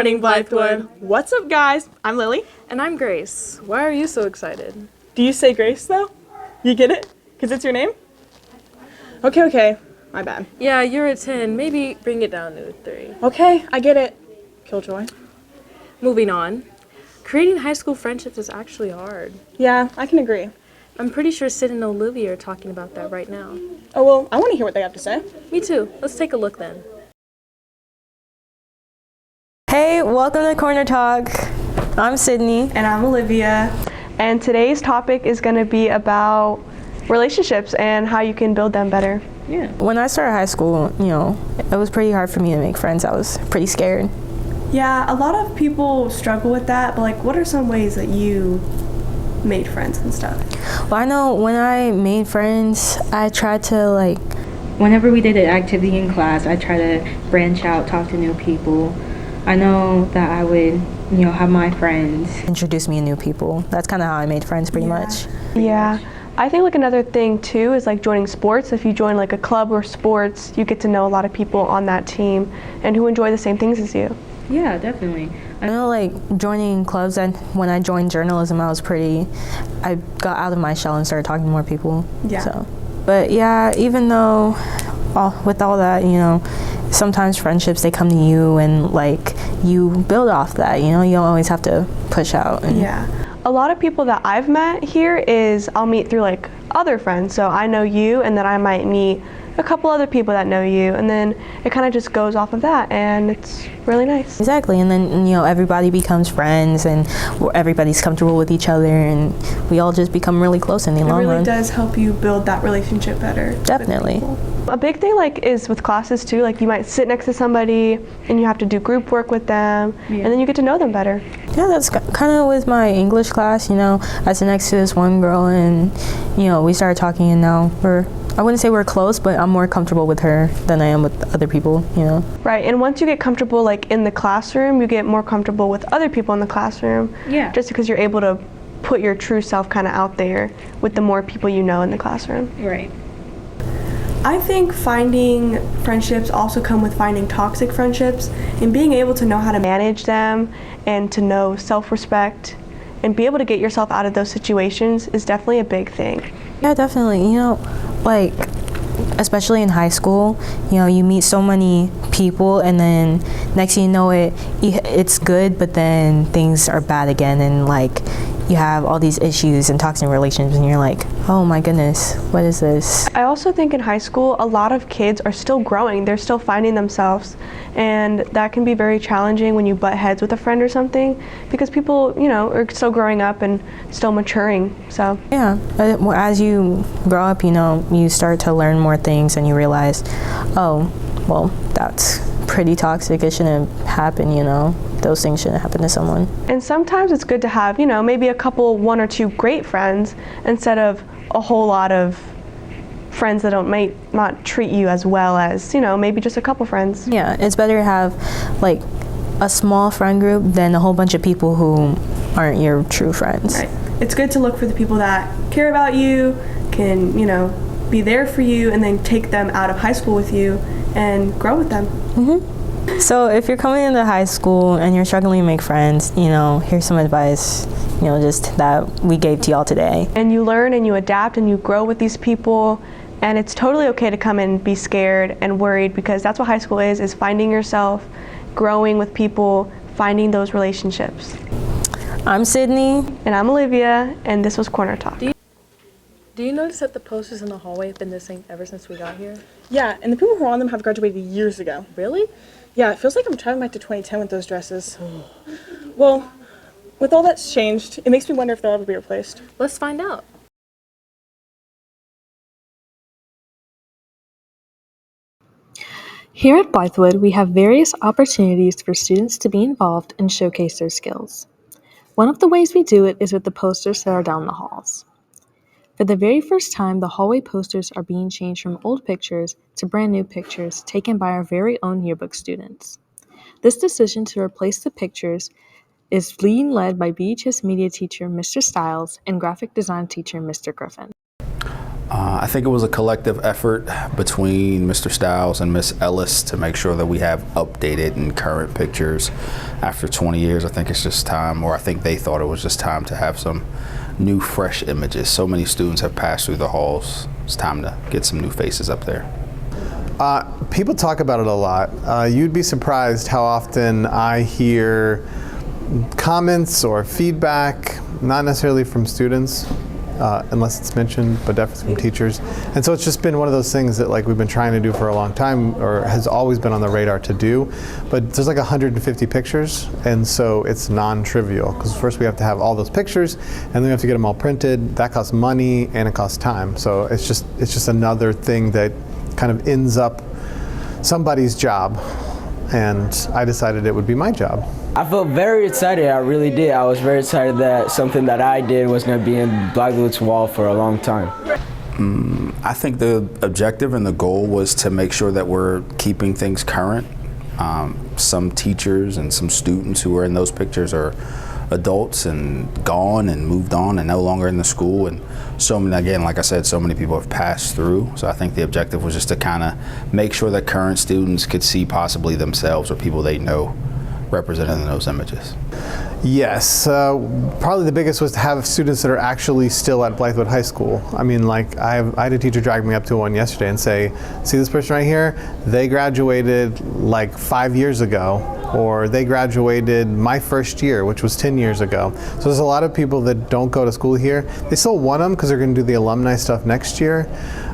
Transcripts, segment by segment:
morning, Blythewood. What's up, guys? I'm Lily. And I'm Grace. Why are you so excited? Do you say Grace, though? You get it? Because it's your name? Okay. My bad. Yeah, you're a 10. Maybe bring it down to a 3. Okay, I get it. Killjoy. Moving on. Creating high school friendships is actually hard. Yeah, I can agree. I'm pretty sure Sid and Olivia are talking about that right now. Oh, well, I want to hear what they have to say. Me too. Let's take a look then. Hey, welcome to Corner Talk. I'm Sydney. And I'm Olivia. And today's topic is going to be about relationships and how you can build them better. Yeah. When I started high school, it was pretty hard for me to make friends. I was pretty scared. Yeah, a lot of people struggle with that, but what are some ways that you made friends and stuff? Well, I know when I made friends, I tried to whenever we did an activity in class, I try to branch out, talk to new people. I know that I would, have my friends introduce me to new people. That's kind of how I made friends pretty much. Yeah. I think another thing too is joining sports. If you join a club or sports, you get to know a lot of people on that team and who enjoy the same things as you. Yeah, definitely. I know joining clubs, and when I joined journalism, I got out of my shell and started talking to more people. Yeah. But yeah, even though with all that, sometimes friendships, they come to you and you build off that, you don't always have to push out. Yeah. A lot of people that I've met here is I'll meet through other friends. So I know you, and then I might meet a couple other people that know you, and then it kind of just goes off of that, and it's really nice. Exactly, and then everybody becomes friends, and everybody's comfortable with each other, and we all just become really close in the long run. It really does help you build that relationship better. Definitely. A big thing is with classes too, you might sit next to somebody and you have to do group work with them, and then you get to know them better. Yeah, that's kind of with my English class, I sit next to this one girl, and we started talking, and now I wouldn't say we're close, but I'm more comfortable with her than I am with other people, Right, and once you get comfortable in the classroom, you get more comfortable with other people in the classroom. Yeah. Just because you're able to put your true self kind of out there with the more people you know in the classroom. Right. I think finding friendships also come with finding toxic friendships and being able to know how to manage them and to know self-respect and be able to get yourself out of those situations is definitely a big thing. Yeah, definitely. Especially in high school, you meet so many people, and then next thing you know it's good, but then things are bad again, and you have all these issues and toxic relationships, and you're like, oh my goodness, what is this? I also think in high school, a lot of kids are still growing. They're still finding themselves, and that can be very challenging when you butt heads with a friend or something, because people, are still growing up and still maturing, so. Yeah, as you grow up, you start to learn more things, and you realize, oh, well, that's pretty toxic. It shouldn't happen, Those things shouldn't happen to someone. And sometimes it's good to have, maybe one or two great friends instead of a whole lot of friends that might not treat you as well as, maybe just a couple friends. Yeah, it's better to have a small friend group than a whole bunch of people who aren't your true friends. Right. It's good to look for the people that care about you, can, be there for you, and then take them out of high school with you and grow with them. Mm-hmm. So if you're coming into high school and you're struggling to make friends, here's some advice, just that we gave to y'all today. And you learn and you adapt and you grow with these people, and it's totally okay to come and be scared and worried, because that's what high school is finding yourself, growing with people, finding those relationships. I'm Sydney. And I'm Olivia, and this was Corner Talk. Do you notice that the posters in the hallway have been the same ever since we got here? Yeah, and the people who are on them have graduated years ago. Really? Yeah, it feels like I'm traveling back to 2010 with those dresses. Well, with all that's changed, it makes me wonder if they'll ever be replaced. Let's find out. Here at Blythewood, we have various opportunities for students to be involved and showcase their skills. One of the ways we do it is with the posters that are down the halls. For the very first time, the hallway posters are being changed from old pictures to brand new pictures taken by our very own yearbook students. This decision to replace the pictures is being led by BHS media teacher Mr. Stiles and graphic design teacher Mr. Griffin. I think it was a collective effort between Mr. Stiles and Miss Ellis to make sure that we have updated and current pictures. After 20 years, I think it's just time, or I think they thought it was just time to have some new, fresh images. So many students have passed through the halls. It's time to get some new faces up there. People talk about it a lot. You'd be surprised how often I hear comments or feedback, not necessarily from students, unless it's mentioned, but definitely from teachers. And so it's just been one of those things that like we've been trying to do for a long time, or has always been on the radar to do. But there's like 150 pictures, and so it's non-trivial, because first we have to have all those pictures, and then we have to get them all printed. That costs money and it costs time. So it's just another thing that kind of ends up somebody's job, and I decided it would be my job. I felt very excited, I really did. I was very excited that something that I did was going to be in Blythewood's wall for a long time. I think the objective and the goal was to make sure that we're keeping things current. Some teachers and some students who were in those pictures are adults and gone and moved on and no longer in the school, and so many, again, like I said, so many people have passed through. So I think the objective was just to kind of make sure that current students could see possibly themselves or people they know represented in those images. Yes, probably the biggest was to have students that are actually still at Blythewood High School. I mean, like I had a teacher drag me up to one yesterday and say, see this person right here? They graduated like 5 years ago, or they graduated my first year, which was 10 years ago. So there's a lot of people that don't go to school here. They still want them because they're going to do the alumni stuff next year,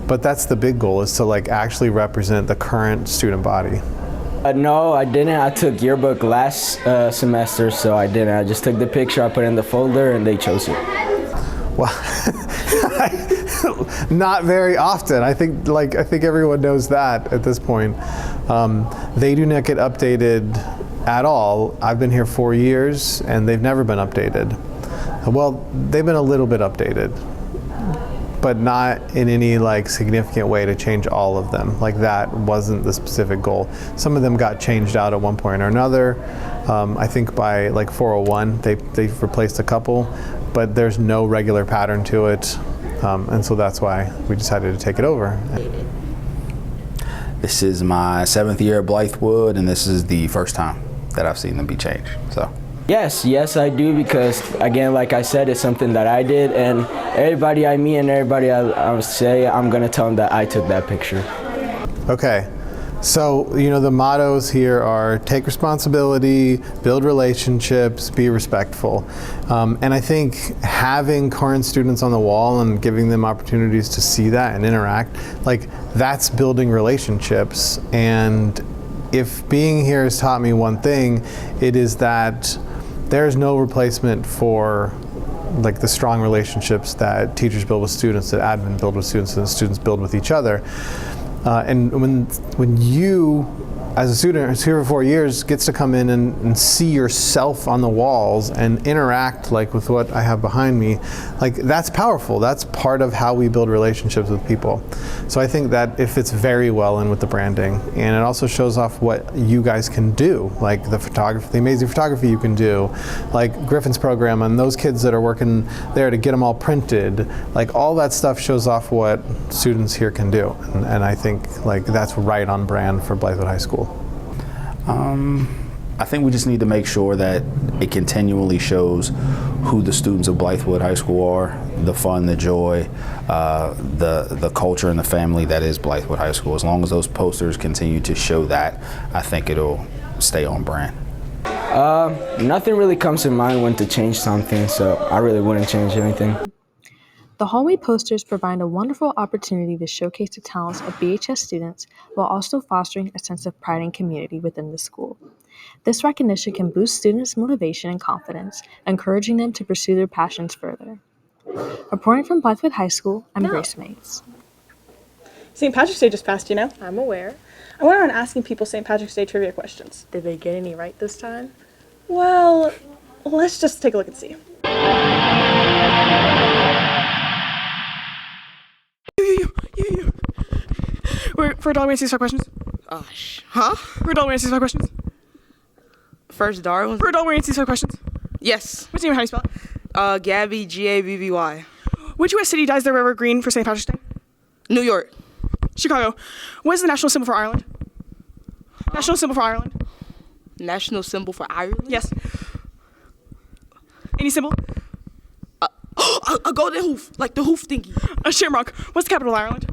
but that's the big goal, is to like actually represent the current student body. No, I didn't. I took yearbook last semester, so I didn't. I just took the picture, I put it in the folder, and they chose it. Well, not very often. I think everyone knows that at this point. They do not get updated at all. I've been here 4 years, and they've never been updated. Well, they've been a little bit updated, but not in any like significant way to change all of them. Like that wasn't the specific goal. Some of them got changed out at one point or another. I think by like 401 they've replaced a couple, but there's no regular pattern to it, and so that's why we decided to take it over. This is my 7th year at Blythewood, and this is the first time that I've seen them be changed. So. Yes, I do, because again, like I said, it's something that I did, and everybody I meet and everybody I say, I'm gonna tell them that I took that picture. Okay, so you know the mottos here are take responsibility, build relationships, be respectful. And I think having current students on the wall and giving them opportunities to see that and interact, like that's building relationships. And if being here has taught me one thing, it is that there's no replacement for like the strong relationships that teachers build with students, that admin build with students, and students build with each other. And when you, as a student who's here for 4 years, gets to come in and see yourself on the walls and interact like with what I have behind me, like that's powerful. That's part of how we build relationships with people. So I think that it fits very well in with the branding, and it also shows off what you guys can do, like the photography, the amazing photography you can do, like Griffin's program and those kids that are working there to get them all printed. Like all that stuff shows off what students here can do, and I think like that's right on brand for Blythewood High School. I think we just need to make sure that it continually shows who the students of Blythewood High School are, the fun, the joy, the culture and the family that is Blythewood High School. As long as those posters continue to show that, I think it'll stay on brand. Nothing really comes to mind when to change something, so I really wouldn't change anything. The hallway posters provide a wonderful opportunity to showcase the talents of BHS students while also fostering a sense of pride and community within the school. This recognition can boost students' motivation and confidence, encouraging them to pursue their passions further. Reporting from Blythewood High School, I'm Grace Mays. St. Patrick's Day just passed, you know? I'm aware. I went around asking people St. Patrick's Day trivia questions. Did they get any right this time? Well, let's just take a look and see. For Darwin, answer these 5 questions. Huh? For Darwin, answer these 5 questions. First Darwin? For Darwin, answer these 5 questions. Yes. What's your name and how do you spell it? Gabby, Gabby. Which U.S. city dyes their river green for St. Patrick's Day? New York. Chicago. What is the national symbol for Ireland? National symbol for Ireland. National symbol for Ireland? Yes. Any symbol? A golden hoof, like the hoof thingy. A shamrock. What's the capital of Ireland?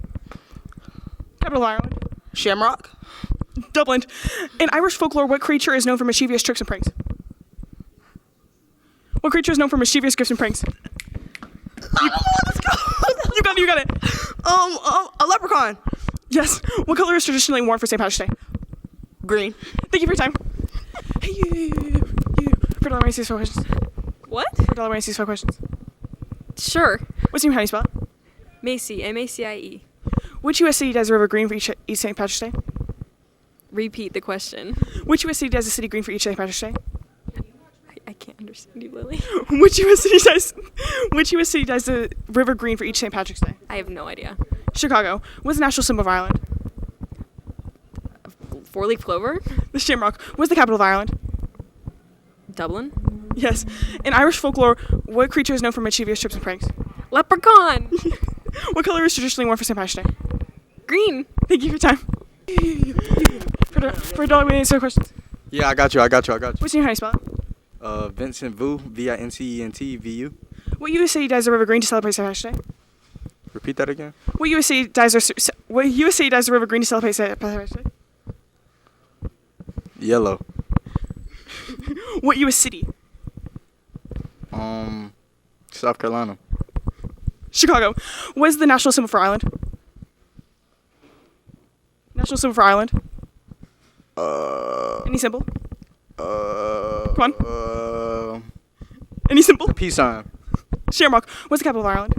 Capital of Ireland. Shamrock. Dublin. In Irish folklore, what creature is known for mischievous tricks and pranks? What creature is known for mischievous gifts and pranks? Let's go. You got it. A leprechaun. Yes. What color is traditionally worn for St. Patrick's Day? Green. Thank you for your time. Hey, you. For $1, these 4 questions. What? For $1, these 4 questions. Sure. What's your name? How do you spell it? Macy, M-A-C-I-E. Which U.S. city does the river green for each St. Patrick's Day? Repeat the question. Which U.S. city does the city green for each St. Patrick's Day? I can't understand you, Lily. Which U.S. city does the river green for each St. Patrick's Day? I have no idea. Chicago. What's the national symbol of Ireland? 4-leaf clover? The shamrock. What's the capital of Ireland? Dublin? Yes. In Irish folklore, what creature is known for mischievous tricks and pranks? Leprechaun! What color is traditionally worn for St. Patrick's Day? Green. Thank you for your time. For a dollar, we answer questions. Yeah, I got you. What's your name? How do you spell it? Vincent Vu, Vincent-VU. What U.S. city dyes the river green to celebrate St. Patrick's Day? Repeat that again. What U.S. city dyes the river green to celebrate St. Patrick's Day? Yellow. What U.S. city? South Carolina. Chicago. What is the national symbol for Ireland? National symbol for Ireland? Any symbol? Come on. Any symbol? Peace sign. Shamrock. What's the capital of Ireland?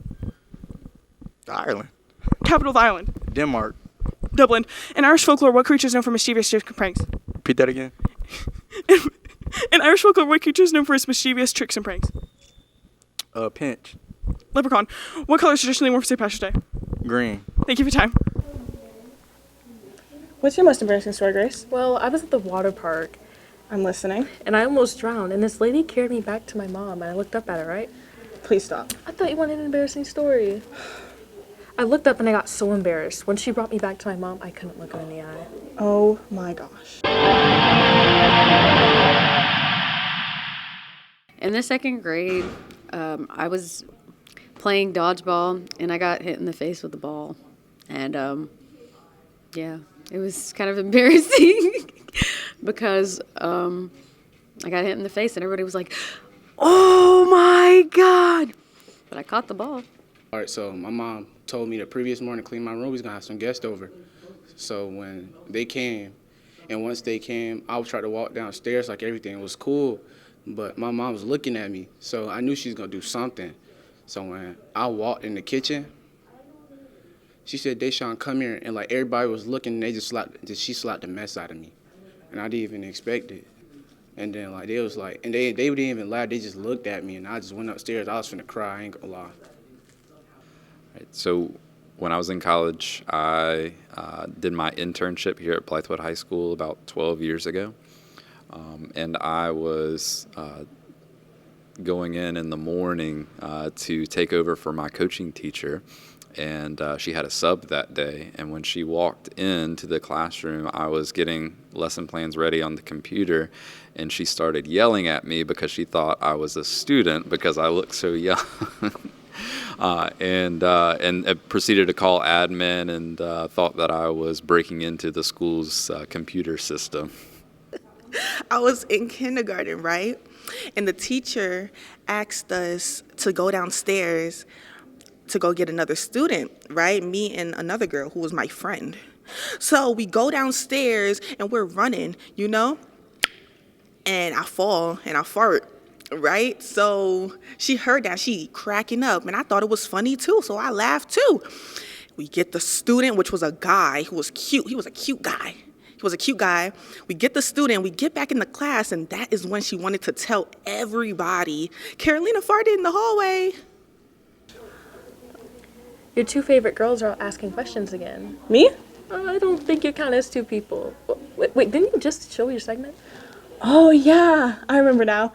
Ireland. Capital of Ireland. Denmark. Dublin. In Irish folklore, what creature is known for mischievous tricks and pranks? Repeat that again. In Irish folklore, what creature is known for its mischievous tricks and pranks? Pinch. Leprechaun. What color is traditionally worn for St. Patrick's Day? Green. Thank you for your time. What's your most embarrassing story, Grace? Well, I was at the water park I'm listening. and I almost drowned, and this lady carried me back to my mom, and I looked up at her, right? Please stop. I thought you wanted an embarrassing story. I looked up and I got so embarrassed. When she brought me back to my mom, I couldn't look her in the eye. Oh my gosh. In the second grade, I was playing dodgeball and I got hit in the face with the ball. And yeah, it was kind of embarrassing because I got hit in the face and everybody was like, "Oh my God!" But I caught the ball. All right, so my mom told me the previous morning to clean my room. He's gonna have some guests over. So when they came, and once they came, I would try to walk downstairs like everything was cool. But my mom was looking at me, so I knew she was gonna do something. So when I walked in the kitchen, she said, "Deshaun, come here," and like everybody was looking, and she slapped the mess out of me, and I didn't even expect it. And then like they was like, and they didn't even laugh, they just looked at me, and I just went upstairs. I was finna cry, I ain't gonna lie. Right, so when I was in college, I did my internship here at Blythewood High School about 12 years ago. And I was going in the morning to take over for my coaching teacher. And she had a sub that day. And when she walked into the classroom, I was getting lesson plans ready on the computer. And she started yelling at me because she thought I was a student because I looked so young. And proceeded to call admin and thought that I was breaking into the school's computer system. I was in kindergarten, right? And the teacher asked us to go downstairs to go get another student, right? Me and another girl who was my friend. So we go downstairs and we're running, you know? And I fall and I fart, right? So she heard that, she cracking up, and I thought it was funny too, so I laughed too. We get the student, which was a guy who was cute. He was a cute guy. We get the student, we get back in the class, and that is when she wanted to tell everybody, Carolina farted in the hallway. Your two favorite girls are asking questions again. Me? I don't think you count as two people. Wait, didn't you just show your segment? Oh yeah, I remember now.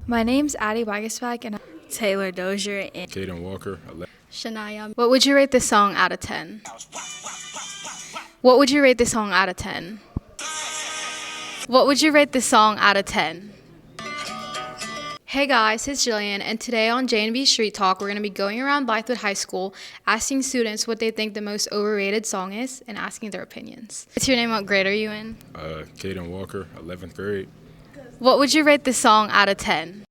My name's Addie Wagasback and I'm Taylor Dozier and Caden Walker. Shania. What would you rate this song out of 10? What would you rate this song out of 10? What would you rate this song out of 10? Hey guys, it's Jillian, and today on J&B Street Talk, we're going to be going around Blythewood High School, asking students what they think the most overrated song is, and asking their opinions. What's your name? What grade are you in? Caden Walker, 11th grade. What would you rate this song out of 10?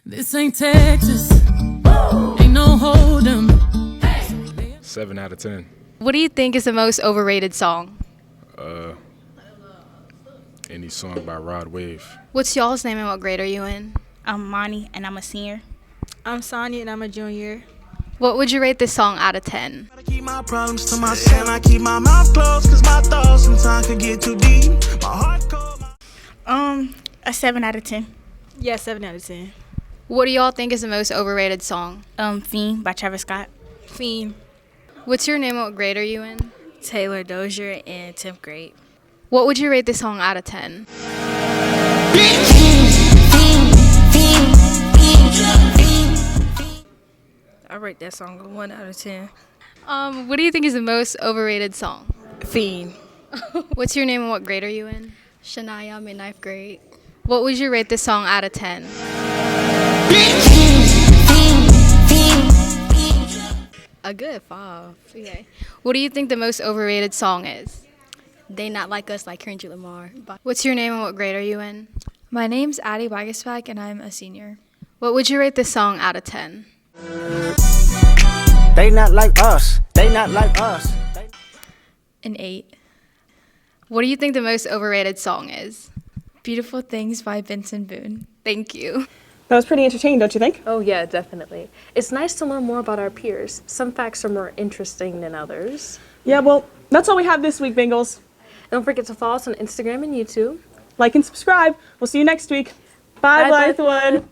This ain't Texas, ain't no hold 'em. 7 out of 10. What do you think is the most overrated song? Any song by Rod Wave. What's y'all's name and what grade are you in? I'm Monty and I'm a senior. I'm Sonia and I'm a junior. What would you rate this song out of 10? I keep my problems to myself. I keep my mouth closed cause my thoughts sometimes can get too deep. My heart cold. A 7 out of 10. Yeah, 7 out of 10. What do y'all think is the most overrated song? Fiend by Travis Scott. Fiend. What's your name and what grade are you in? Taylor Dozier in 10th grade. What would you rate this song out of 10? I rate that song a 1 out of 10. What do you think is the most overrated song? Fiend. What's your name and what grade are you in? Shania, I'm in 9th grade. What would you rate this song out of 10? A good 5. Okay. What do you think the most overrated song is? They Not Like Us like Kendrick Lamar. What's your name and what grade are you in? My name's Addie Wagasback and I'm a senior. What would you rate this song out of 10? They not like us. They not like us. An 8. What do you think the most overrated song is? Beautiful Things by Benson Boone. Thank you. That was pretty entertaining, don't you think? Oh yeah, definitely. It's nice to learn more about our peers. Some facts are more interesting than others. Yeah, well, that's all we have this week, Bengals. Don't forget to follow us on Instagram and YouTube. Like and subscribe. We'll see you next week. Bye, Bye, Blythewood.